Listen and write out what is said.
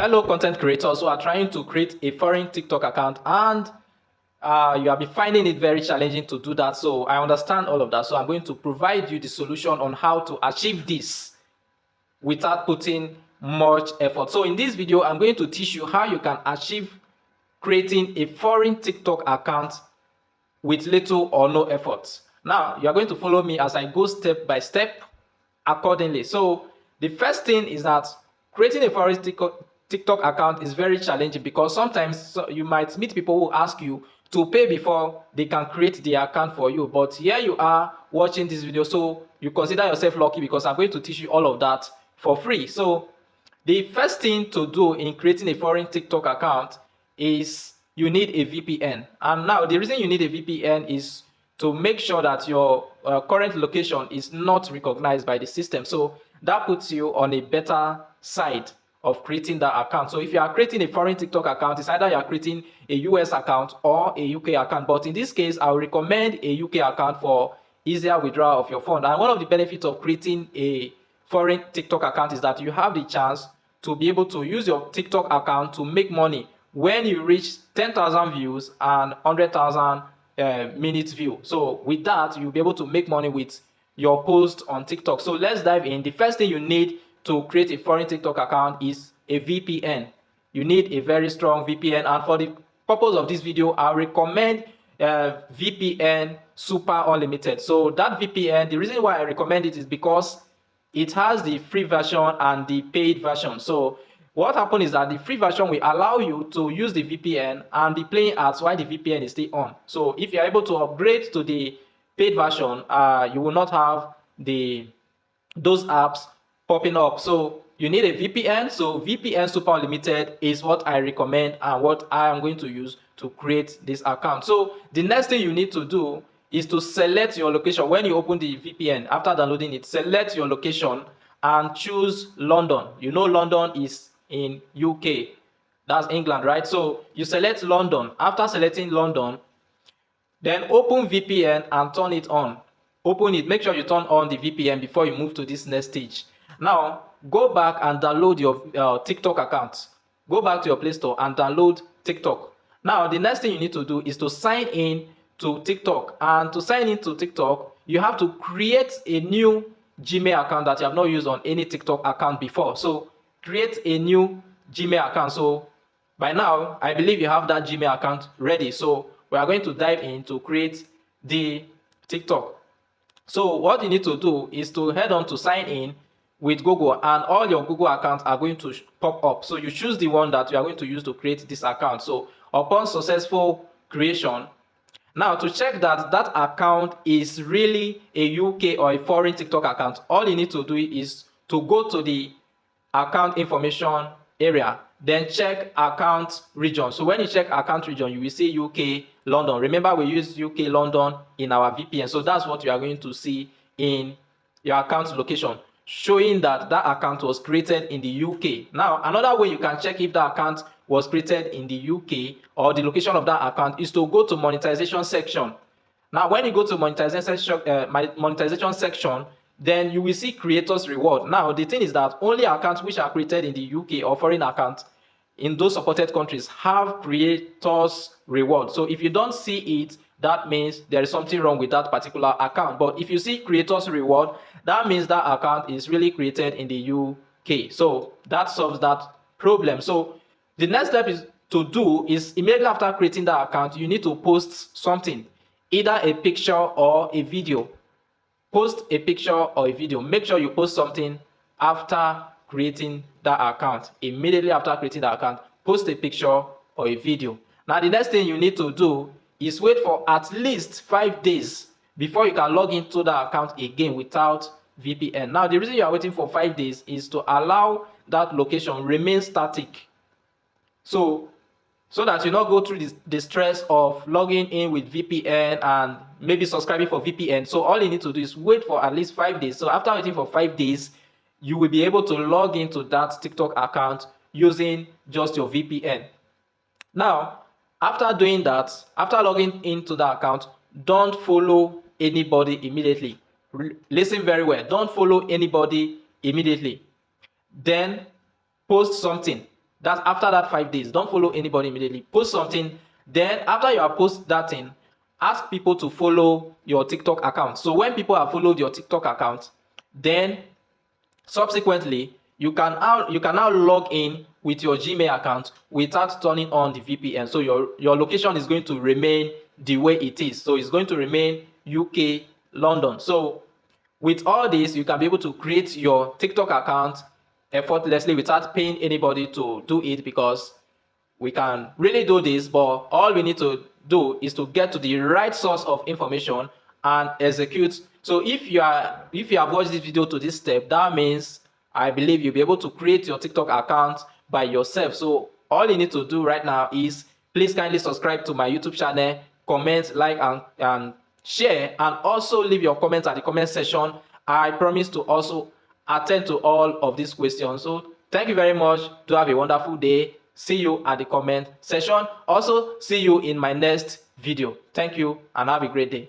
Hello, content creators who are trying to create a foreign TikTok account and you have been finding it very challenging to do that. So I understand all of that. So I'm going to provide you the solution on how to achieve this without putting much effort. So in this video, I'm going to teach you how you can achieve creating a foreign TikTok account with little or no effort. Now, you are going to follow me as I go step by step accordingly. So the first thing is that creating a foreign TikTok account is very challenging because sometimes you might meet people who ask you to pay before they can create the account for you. But here you are watching this video, so you consider yourself lucky because I'm going to teach you all of that for free. So the first thing to do in creating a foreign TikTok account is you need a VPN. And now the reason you need a VPN is to make sure that your current location is not recognized by the system. So that puts you on a better side of creating that account. So if you are creating a foreign TikTok account, it's either you are creating a US account or a UK account. But in this case, I would recommend a UK account for easier withdrawal of your fund. And one of the benefits of creating a foreign TikTok account is that you have the chance to be able to use your TikTok account to make money when you reach 10,000 views and 100,000 minutes view. So with that, you'll be able to make money with your post on TikTok. So let's dive in. The first thing you need to create a foreign TikTok account is a VPN. You need a very strong VPN, and for the purpose of this video, I recommend VPN Super Unlimited. So that VPN, the reason why I recommend it is because it has the free version and the paid version. So what happens is that the free version will allow you to use the VPN and be playing ads while the VPN is still on. So if you're able to upgrade to the paid version, you will not have those apps popping up. So you need a VPN. So VPN Super Unlimited is what I recommend and what I am going to use to create this account. So the next thing you need to do is to select your location. When you open the VPN, after downloading it, select your location and choose London. You know London is in UK. That's England, right? So you select London. After selecting London, then open VPN and turn it on. Open it. Make sure you turn on the VPN before you move to this next stage. Now, go back and download your TikTok account. Go back to your Play Store and download TikTok. Now, the next thing you need to do is to sign in to TikTok. And to sign in to TikTok, you have to create a new Gmail account that you have not used on any TikTok account before. So create a new Gmail account. So by now, I believe you have that Gmail account ready. So we are going to dive in to create the TikTok. So what you need to do is to head on to sign in with Google, and all your Google accounts are going to pop up. So you choose the one that you are going to use to create this account. So upon successful creation, now to check that that account is really a UK or a foreign TikTok account, all you need to do is to go to the account information area, then check account region. So when you check account region, you will see UK London. Remember, we use UK London in our VPN. So that's what you are going to see in your account location, showing that that account was created in the UK. Now, another way you can check if that account was created in the UK or the location of that account is to go to monetization section. Now, when you go to monetization section, then you will see creators reward. Now, the thing is that only accounts which are created in the UK or foreign accounts in those supported countries have creators reward. So if you don't see it, that means there is something wrong with that particular account. But if you see creators reward, that means that account is really created in the UK. So that solves that problem. So the next step is to do is immediately after creating that account, you need to post something, either a picture or a video. Post a picture or a video. Make sure you post something after creating that account. Immediately after creating that account, post a picture or a video. Now, the next thing you need to do is wait for at least 5 days before you can log into that account again without VPN. Now, the reason you are waiting for 5 days is to allow that location remain static. So that you not go through the stress of logging in with VPN and maybe subscribing for VPN. So all you need to do is wait for at least 5 days. So after waiting for 5 days, you will be able to log into that TikTok account using just your VPN. Now, after doing that, after logging into the account, don't follow anybody immediately. Listen very well. Don't follow anybody immediately. Then post something. That's after that 5 days. Don't follow anybody immediately. Post something. Then after you have posted that thing, ask people to follow your TikTok account. So when people have followed your TikTok account, then subsequently you can now log in with your Gmail account without turning on the VPN. So your location is going to remain the way it is. So it's going to remain UK, London. So with all this, you can be able to create your TikTok account effortlessly without paying anybody to do it, because we can really do this, but all we need to do is to get to the right source of information and execute. So if you have watched this video to this step, that means I believe you'll be able to create your TikTok account by yourself. So all you need to do right now is please kindly subscribe to my YouTube channel, comment, like, and share, and also leave your comments at the comment section. I promise to also attend to all of these questions. So thank you very much. Do have a wonderful day. See you at the comment section. Also, see you in my next video. Thank you and have a great day.